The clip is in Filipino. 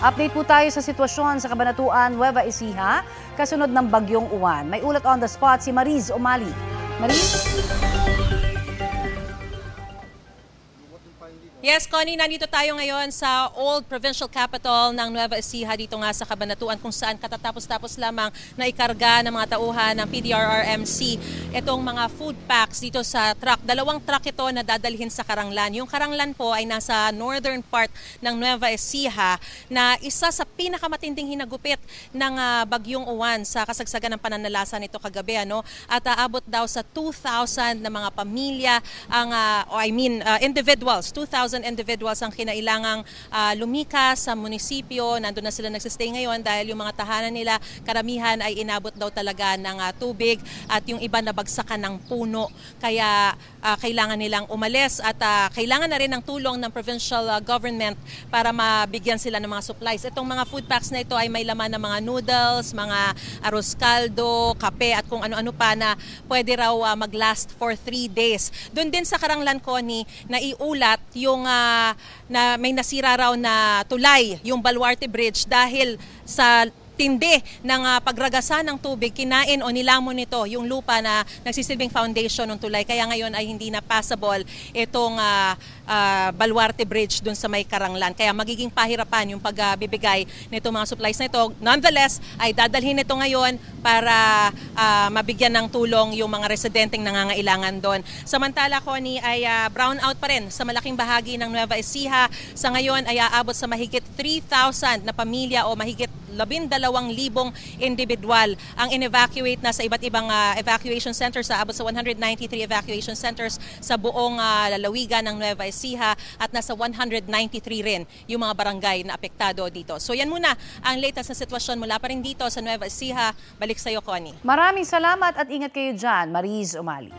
Update po tayo sa sitwasyon sa Cabanatuan, Nueva Ecija, kasunod ng Bagyong Uwan. May ulat on the spot si Mariz Umali. Mariz? Yes, Connie, nandito tayo ngayon sa Old Provincial Capital ng Nueva Ecija dito nga sa Cabanatuan kung saan katatapos-tapos lamang na ikarga ng mga tauhan ng PDRRMC itong mga food packs dito sa truck. Dalawang truck ito na dadalhin sa Caranglan. Yung Caranglan po ay nasa northern part ng Nueva Ecija na isa sa pinakamatinding hinagupit ng Bagyong Uwan sa kasagsagan ng pananalasa nito kagabi. At aabot daw sa 2,000 na mga pamilya, individuals, 2,000 individuals ang kinailangang lumikas sa munisipyo. Nandun na sila nagsistay ngayon dahil yung mga tahanan nila, karamihan ay inabot daw talaga ng tubig at yung iba nabagsakan ng puno. Kaya kailangan nilang umalis at kailangan na rin ng tulong ng provincial government para mabigyan sila ng mga supplies. Itong mga food packs na ito ay may laman ng mga noodles, mga arroz caldo, kape at kung ano-ano pa na pwede raw mag-last for 3 days. Doon din sa Caranglan, Connie, naiulat yung na may nasira raw na tulay, yung Baluarte Bridge dahil sa tindi ng pagragasa ng tubig, kinain o nilamon nito yung lupa na nagsisilbing foundation ng tulay. Kaya ngayon ay hindi na passable itong Baluarte Bridge dun sa may Caranglan. Kaya magiging pahirapan yung pagbibigay nito mga supplies na ito. Nonetheless, ay dadalhin ito ngayon para mabigyan ng tulong yung mga residenteng nangangailangan doon. Samantala, Connie, ay brown out pa rin sa malaking bahagi ng Nueva Ecija. Sa ngayon ay aabot sa mahigit 3,000 na pamilya o mahigit 12,000 individual ang in-evacuate na sa iba't ibang evacuation centers. Aabot sa 193 evacuation centers sa buong lalawigan ng Nueva Ecija at nasa 193 rin yung mga barangay na apektado dito. So yan muna ang latest na sitwasyon mula pa rin dito sa Nueva Ecija. Balik sa iyo, Connie. Maraming salamat at ingat kayo dyan, Mariz Umali.